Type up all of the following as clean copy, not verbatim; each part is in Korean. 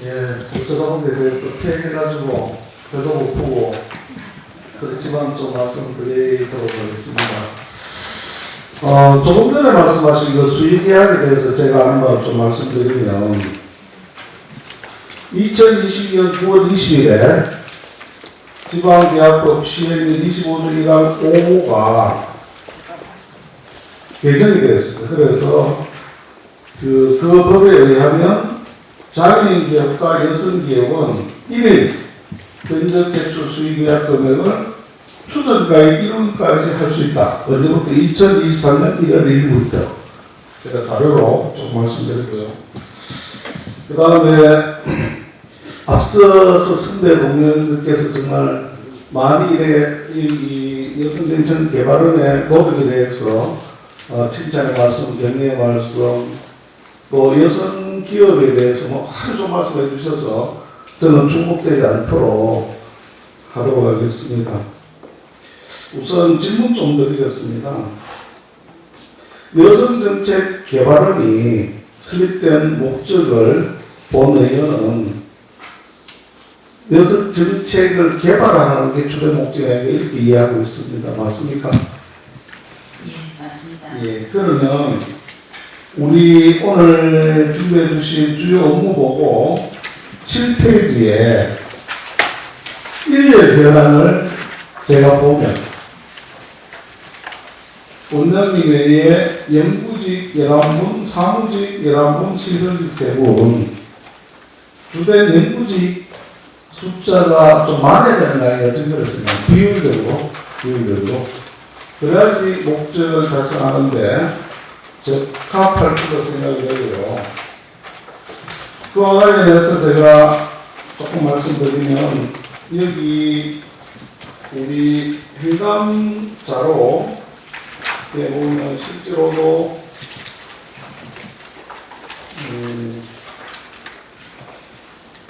예, 어쩌다 이제 또 퇴해가지고 배도 고프고 그렇지만 좀 말씀드리도록 하겠습니다. 조금 전에 말씀하신 그 수의계약에 대해서 제가 아는 바를 좀 말씀드리면 2022년 9월 20일에 지방계약법 시행령 25조 1항 5호가 개정이 되었습니다. 그래서 그 법에 의하면 장애인 기업과 여성 기업은 1일 견적 제출 수의계약 금액을 추정가액 1원까지 할 수 있다. 언제부터? 2023년 1월 1일부터. 제가 자료로 좀 말씀드리고요. 그 다음에 앞서서 선배 동료들께서 정말 많이 이 여성정책 개발원의 노력에 대해서 칭찬의 말씀, 격려의 말씀, 또 여성 기업에 대해서 하루 좀 말씀해 주셔서 저는 중복되지 않도록 하도록 하겠습니다. 우선 질문 좀 드리겠습니다. 여성정책 개발원이 설립된 목적을 본 의원은 여성정책을 개발하는 게 주된 목적이라고 이렇게 이해하고 있습니다. 맞습니까? 예, 맞습니다. 예, 그러면 우리 오늘 준비해 주신 주요 업무 보고 7페이지에 일례 변환을 제가 보면 원장님 외에 연구직 11분, 사무직 11분, 시설직 3분 주된 연구직 숫자가 좀 많아야 되는 거 아니에요? 지금 그랬습니다. 비율대로 그래야지 목적을 달성하는데 적합할 거라고 생각이 되고요. 그와 관련해서 제가 조금 말씀드리면 여기 우리 행감자로 보면 실제로도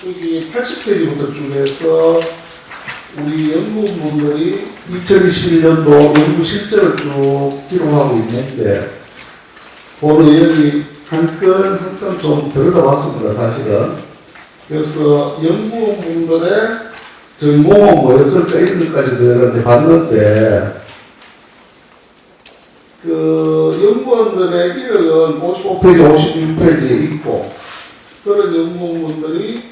여기 80페이지부터 쭉 해서 우리 연구분들이 2021년도 연구 실적을 쭉 기록하고 있는데 오늘 여기 한 건 좀 들어봤습니다, 사실은. 그래서 연구분들의 전공은 뭐였을까 이런 것까지 이제 봤는데 그 연구원들의 이력은 55페이지, 56페이지에 있고 그런 연구원분들이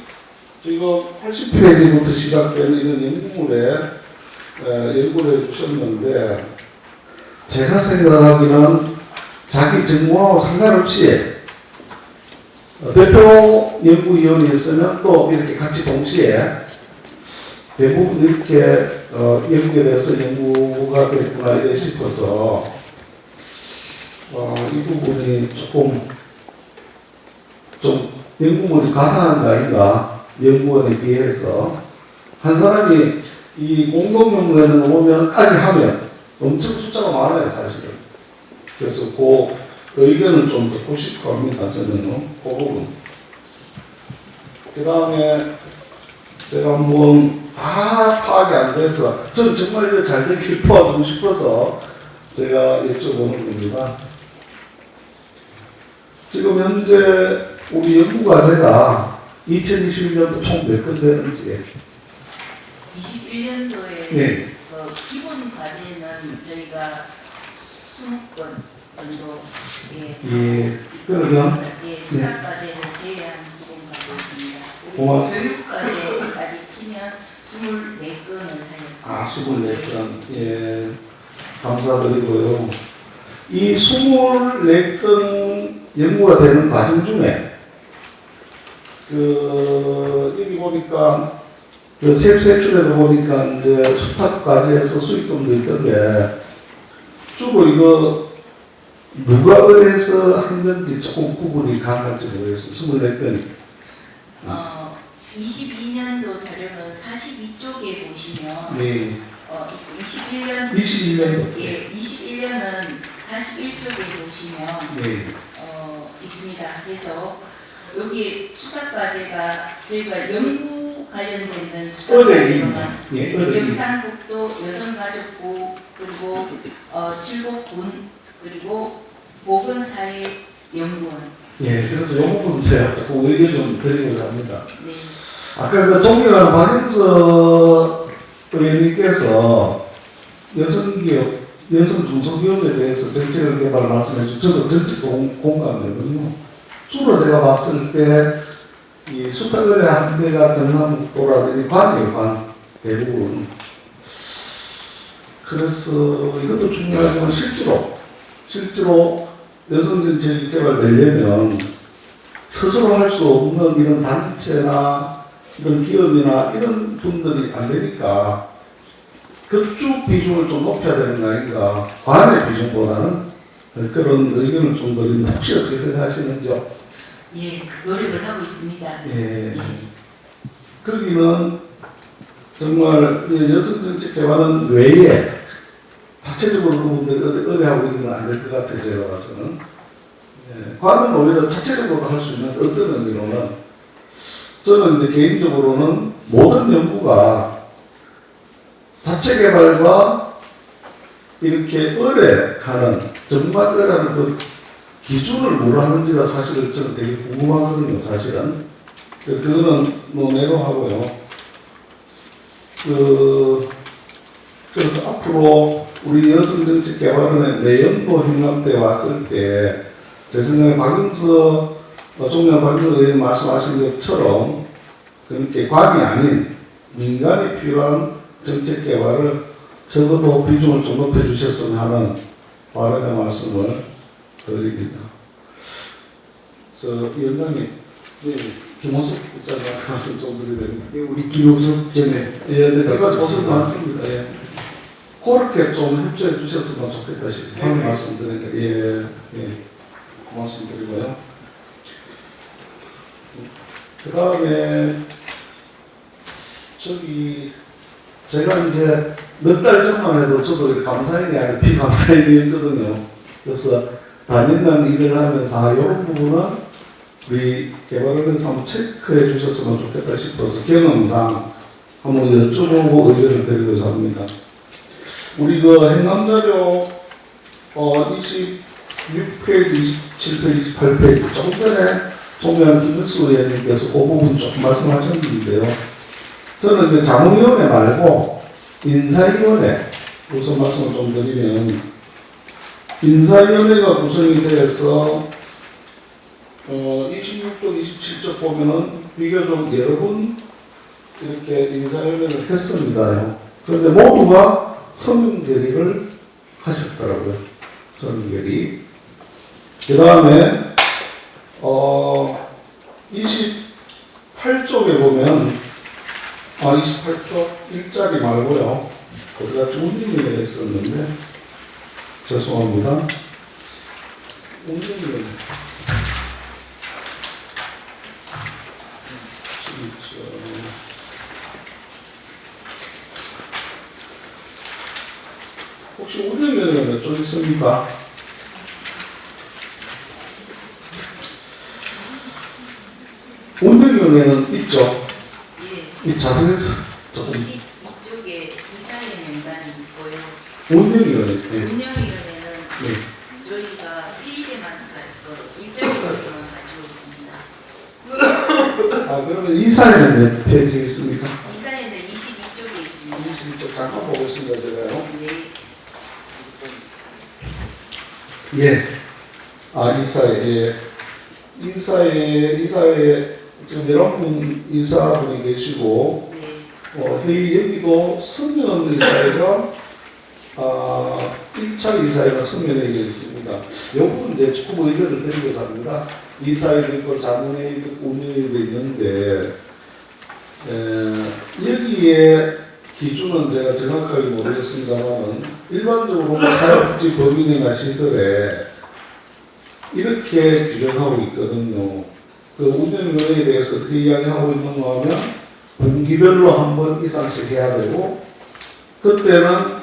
지금 80페이지부터 시작되는 이런 연구물에 연구를 해주셨는데 제가 생각하기는 자기 전공하고 상관없이 대표 연구위원이 있으면 또 이렇게 같이 동시에 대부분 이렇게 연구에 대해서 연구가 됐구나 이래 싶어서 이 부분이 조금 좀 연구물이 가능한 거 아닌가 연구원에 비해서 한 사람이 이 공동연구에는 오면까지 하면 엄청 숫자가 많아요 사실은. 그래서 그 의견을 좀 듣고 싶어 합니다 저는 그 부분. 그 다음에 제가 한번 다 파악이 안 돼서 전 정말 이거 잘 되길 도와주고 싶어서 제가 여쭤보는 겁니다. 지금 현재 우리 연구과제가 2021년도 총 몇 건 되는지 21년도에 네. 기본 과제는 저희가 20건 정도 예, 그러면 수학 과제를 제외한 기본 과제입니다. 고맙습니다. 교육 과제까지 치면 24건을 하였습니다. 아, 24건. 예, 감사드리고요. 이 24건 연구가 되는 과정 중에 여기 보니까 세출에도 보니까 이제 수탁과제에서 수익금도 있던데 주로 이거 누가 의뢰해서 한 건지 조금 구분이 가능할지 모르겠습니다. 24건이. 22년도 자료는 42쪽에 보시면 네. 21년도. 21년도. 예, 21년은 41쪽에 보시면 네. 있습니다. 그래서 여기 수학과제가 저희가 연구 관련된 수학과제로만 예, 경상북도 여성가족부 그리고 칠곡군 그리고 보건사회연구원 예, 그래서 이 부분 제가 자꾸 의견 좀 드리고자 합니다. 네. 아까 그 존경하는 박영서 의원님께서 여성기업, 여성중소기업에 대해서 정책을 개발 말씀해 주신 저도 정책 공감되거든요. 주로 제가 봤을 때 이 수탁거래 한 대가 경상북도라든지 관이에요, 관. 대부분. 그래서 이것도 중요하지만 실제로 여성 정책이 개발되려면 스스로 할 수 없는 이런 단체나 이런 기업이나 이런 분들이 안 되니까 극주 비중을 좀 높여야 되는 거 아닌가. 관의 비중보다는 그런 의견을 좀 드리는데 혹시 어떻게 생각하시는지요? 예, 그 노력을 하고 있습니다. 예. 예. 거기는 정말 여성 정책 개발은 외에 자체적으로 그분들이 의뢰하고 있는 건 안 될 것 같아요, 제가 봐서는. 예. 관은 오히려 자체적으로 할 수 있는 어떤 의미로는 저는 이제 개인적으로는 모든 연구가 자체 개발과 이렇게 의뢰하는 전문가들하는 그 기준을 뭐로 하는지가 사실은 저는 되게 궁금하거든요, 사실은. 그거는 논의로 하고요. 그래서 앞으로 우리 여성정책 개발원의 내연도 행람 때 왔을 때, 제 생각에 박영서, 종량 박영서 의원님 말씀하신 것처럼, 그렇게 관이 아닌 민간이 필요한 정책 개발을 적어도 비중을 좀 높여주셨으면 하는 바람의 말씀을 드립니다. 위원장님, 네, 김호석 국장님 말씀 좀 드려야 됩니다. 예, 우리 김호석 전에 예, 네, 몇 가지 고생 많습니다. 예. 그렇게 좀 협조해 주셨으면 좋겠다 싶은 말씀드립니다. 예, 예, 고맙습니다. 그 다음에, 제가 이제 몇 달 전만 해도 저도 감사인이 아니라 비감사인이었거든요. 그래서 단연간 일을 하면서 이런 부분은 우리 개발원에서 한번 체크해 주셨으면 좋겠다 싶어서 경험상 한번 여쭤보고 의견을 드리고자 합니다. 우리 그 행감자료 26페이지, 27페이지, 28페이지 조금 전에 종묘한 김혁수 의원님께서 그 부분 조금 말씀하셨는데요. 저는 이제 자문위원회 말고 인사위원회 우선 말씀을 좀 드리면 인사위원회가 구성이 되어서 26쪽, 27쪽 보면은 비교적 여러 분 이렇게 인사위원회를 했습니다. 그런데 모두가 서명 결의를 하셨더라고요. 서명 결의. 그 다음에 28쪽에 보면 28쪽 일자리 말고요. 거기다 운영위원회가 있었는데 죄송합니다. 운영위원회. 혹시 운영위원회가 좀 있습니까? 운영위원회는 있죠. 예. 이 자료에서 조금 22쪽에 이사회 명단이 있고요. 운영위원회. 예. 운영위원회는 네. 저희가 세일에만 일자리 조건만 가지고 있습니다. 그러면 이사회는 몇 페이지에 있습니까? 이사회는 22쪽에 있습니다. 22쪽 잠깐 보겠습니다, 제가요. 네. 예. 이사회. 예. 이사회에 지금 11분 이사분이 계시고, 네. 회의 여기도 성년 이사회가 1차 이사회가 성년회의가 있습니다. 이 부분 이제 조금 의견을 드리고자 합니다. 이사회도 있고 자문회의도 있고 운영회의도 있는데 여기에 기준은 제가 정확하게 모르겠습니다만 일반적으로 사회복지 법인이나 시설에 이렇게 규정하고 있거든요. 그 운영위원회에 대해서 그 이야기하고 있는 거 하면 분기별로 한 번 이상씩 해야 되고 그때는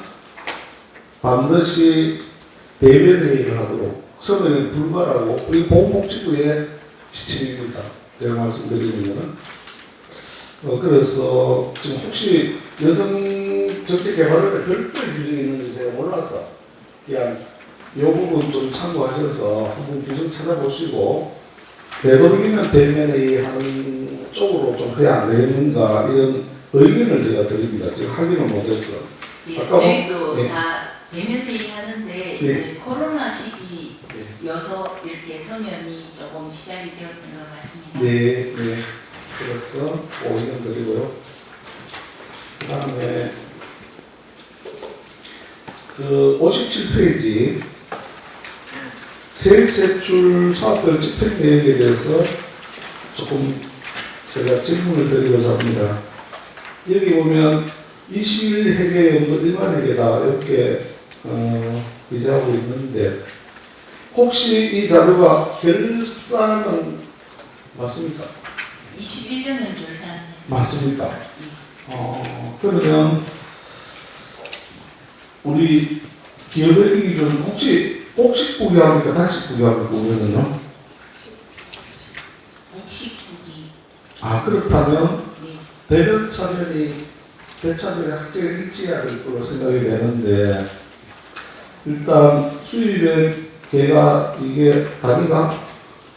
반드시 대면회의를 하도록 서면에 불과하고 이 보건복지부의 지침입니다. 제가 말씀드리는 거는 그래서 지금 혹시 여성 정책 개발에 별도의 규정이 있는지 제가 몰라서 그냥 이 부분 좀 참고하셔서 한번 규정 찾아보시고 되도록이면 대면의 한 쪽으로 좀 해야 안 되는가 이런 의견을 제가 드립니다. 지금 확인을 못해서. 예, 아까 저희도 네. 다 대면 회의하는데 이제 코로나 시기여서 이렇게 서면이 조금 시작이 되었던 것 같습니다. 네, 네. 그래서 의견 드리고요. 그 다음에 그 57페이지 세액세출 사업별 집행 계획에 대해서 조금 제가 질문을 드리고자 합니다. 여기 보면 21회계 정도 1만 회계다 이렇게 기재하고 있는데 혹시 이 자료가 결산은 맞습니까? 21년은 결산했습니다. 맞습니까? 그러면 우리 기업의 기준 혹시 복식 부기합니까? 단식 부기합니까? 우리는요? 복식국이 그렇다면 네. 대면 차면이 대차면이 학교에 일치해야 될 거로 생각이 되는데 일단 수입의 개가 이게 단위가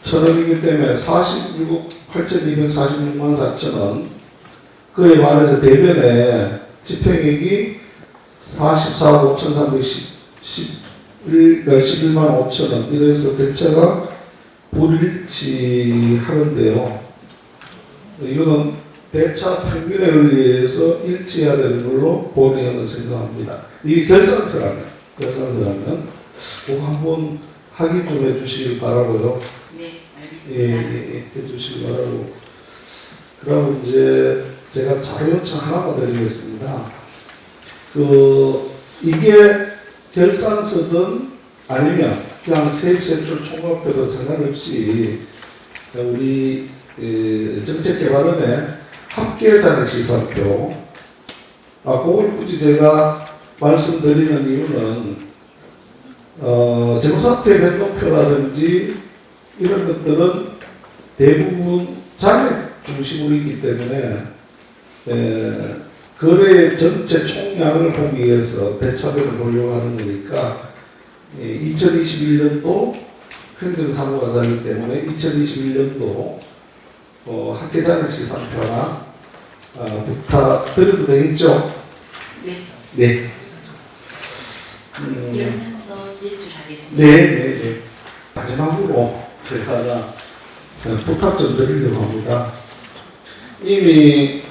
1,000원이기 때문에 46억 8,246만 4천원 그에 반해서 대면에 집행액이 44억 5,311만 5천원 이래서 대체가 불일치하는데요. 이거는 대차 평균에 의해서 일치해야 되는 걸로 본의원은 생각합니다. 이게 결산서라면 꼭 한번 확인 좀 해주시길 바라고요. 네, 예, 알겠습니다. 해주시기 바라고. 그럼 이제 제가 자료 요청 하나만 드리겠습니다. 이게 결산서든 아니면 그냥 세입세출 총합표든 상관없이 우리 정책개발원의 합계장애시설표 그걸 굳이 제가 말씀드리는 이유는 재무사태 변동표라든지 이런 것들은 대부분 잔액 중심으로 있기 때문에 거래 전체 총량을 보기 위해서 대차별을 보려고 하는 거니까 2021년도 행정사고가자이기 때문에 2021년도 학계장학시상표나 부탁드려도 되겠죠? 네, 네. 결산서 제출하겠습니다. 네. 마지막으로 제가 하나 부탁 좀 드리려고 합니다. 이미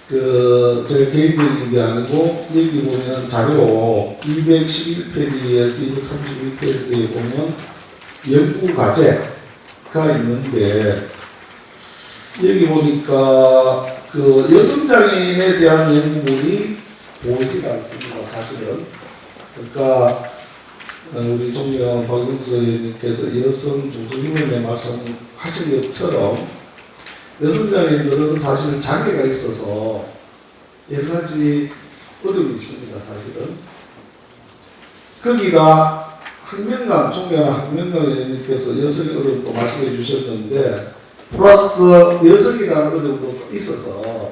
제가 개인적인 게 아니고 여기 보면 자료 211페이지에서 231페이지에 보면 연구 과제가 있는데 여기 보니까 여성장애인에 대한 연구물이 보이지가 않습니다. 사실은. 그러니까 우리 존경 박영수 의원님께서 여성 중소기업에 말씀하신 것처럼 여성장애인들은 사실 장애가 있어서 여러 가지 어려움이 있습니다. 사실은. 거기다 존경하는 학명강 의원님께서 여성의 어려움도 말씀해 주셨는데 플러스 여성이라는 어려움도 있어서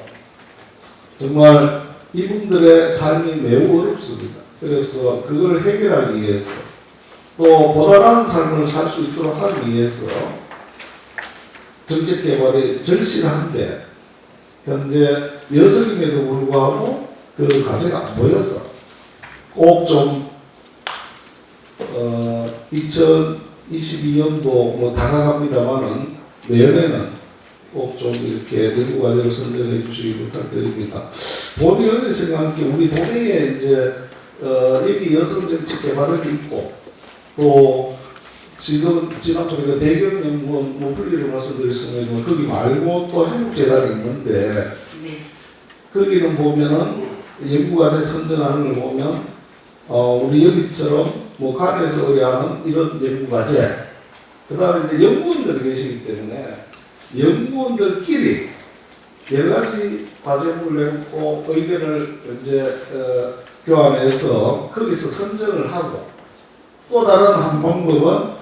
정말 이분들의 삶이 매우 어렵습니다. 그래서 그걸 해결하기 위해서 또 보다 나은 삶을 살 수 있도록 하기 위해서 정책 개발이 절실한데 현재 여성임에도 불구하고 그 과제가 안 보여서 꼭 좀 2022년도 뭐 다가갑니다만은 내년에는 꼭 좀 이렇게 연구 과제를 선정해 주시기 부탁드립니다. 본의원이 생각한 게 우리 동네에 이제 여기 여성 정책 개발원이 있고 또 지금 지난번에 대경연구원 모플리를 말씀드렸으면 거기 말고 또 한국재단이 있는데 네. 거기는 보면은 연구과제 선정하는 걸 보면 우리 여기처럼 뭐 간에서 의뢰하는 이런 연구과제 그 다음에 이제 연구원들이 계시기 때문에 연구원들끼리 여러 가지 과제물을 내고 의견을 이제 교환해서 거기서 선정을 하고 또 다른 한 방법은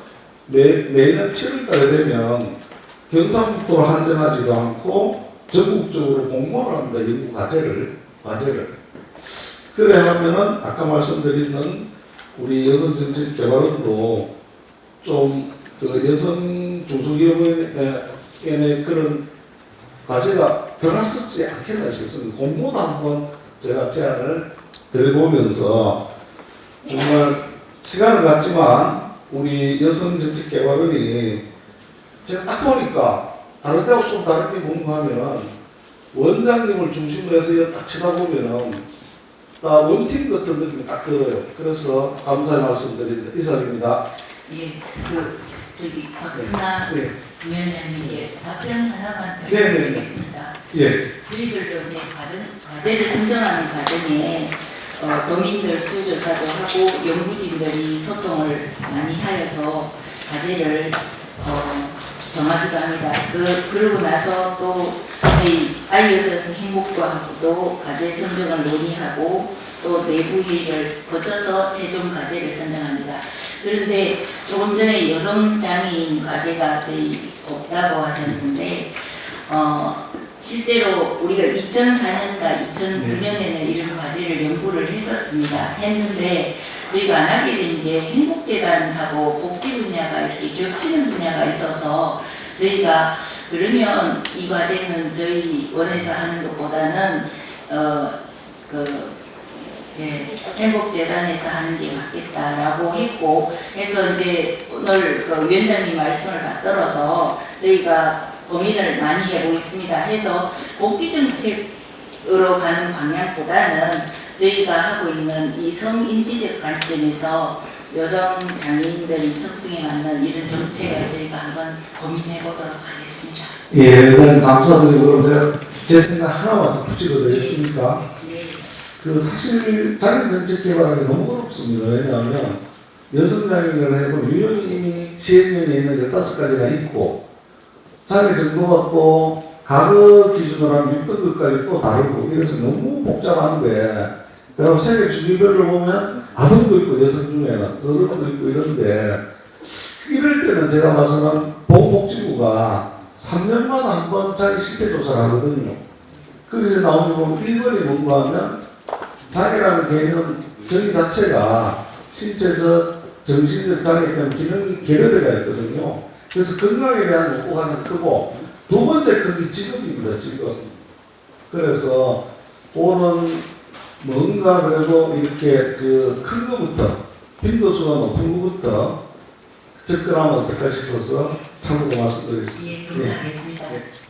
매년 7월달에 되면 경상북도로 한정하지도 않고 전국적으로 공모를 합니다. 연구 과제를. 그래 하면은 아까 말씀드린 우리 여성정책개발원도 좀 여성 중소기업의 그런 과제가 들어갔었지 않겠나 싶습니다. 공모도 한번 제가 제안을 드려보면서 정말 시간은 갔지만 우리 여성정책개발원이 제가 딱 보니까 다른 데하고 좀 다르게 공부하면 원장님을 중심으로 해서 딱 쳐다보면은 딱 원팀 같은 느낌이 딱 들어요. 그래서 감사의 말씀드립니다. 이상입니다. 예, 저기 박순아 네. 위원장님께 답변 하나만 더 네, 네. 드리겠습니다. 예. 저희들도 이제 과제를 선정하는 과정에 도민들 수조사도 하고 연구진들이 소통을 많이 하여서 과제를 정하기도 합니다. 그러고 나서 또 저희 아이여성 행복부하고도 과제 선정을 논의하고 또 내부 회의를 거쳐서 최종 과제를 선정합니다. 그런데 조금 전에 여성 장애인 과제가 저희 없다고 하셨는데 실제로 우리가 2004년과 2009년에는 이런 과제를 연구를 했는데 저희가 안 하게 된 게 행복재단하고 복지 분야가 이렇게 겹치는 분야가 있어서 저희가 그러면 이 과제는 저희 원에서 하는 것보다는 행복재단에서 하는 게 맞겠다라고 했고 해서 이제 오늘 위원장님 말씀을 받들어서 저희가 고민을 많이 해보고 있습니다. 해서 복지정책으로 가는 방향보다는 저희가 하고 있는 이 성인지적 관점에서 여성 장애인들의 특성에 맞는 이런 정책을 저희가 한번 고민해 보도록 하겠습니다. 예, 일단 감사드리고 그럼 제가 제 생각 하나만 더 붙이도 되겠습니까? 네. 사실 장애정책 개발하기 너무 어렵습니다. 왜냐하면 여성장애인을 해도 유형이 이미 시행령에 있는 15가지가 있고 장애 정도가 또 과거 기준으로 하면 6등급까지 또 다르고 이래서 너무 복잡한데 그리고 세계 주기별로 보면 아동도 있고 여성 중에는 어른도 있고 이런데 이럴 때는 제가 봐서는 보건복지부가 3년마다 한 번 자기 실태조사를 하거든요. 거기서 나오는 거 1번이 뭔가 하면 장애라는 개념 정의 자체가 신체적, 정신적 장애 때문에 기능이 결여되어 있거든요. 그래서 건강에 대한 요구가 크고 두 번째 큰 게 직업입니다. 직업. 그래서 오는 뭔가 그래도 이렇게 큰 거부터 빈도수가 높은 거부터 접근하면 어떨까 싶어서 참고로 말씀드리겠습니다. 예, 그렇게 하겠습니다.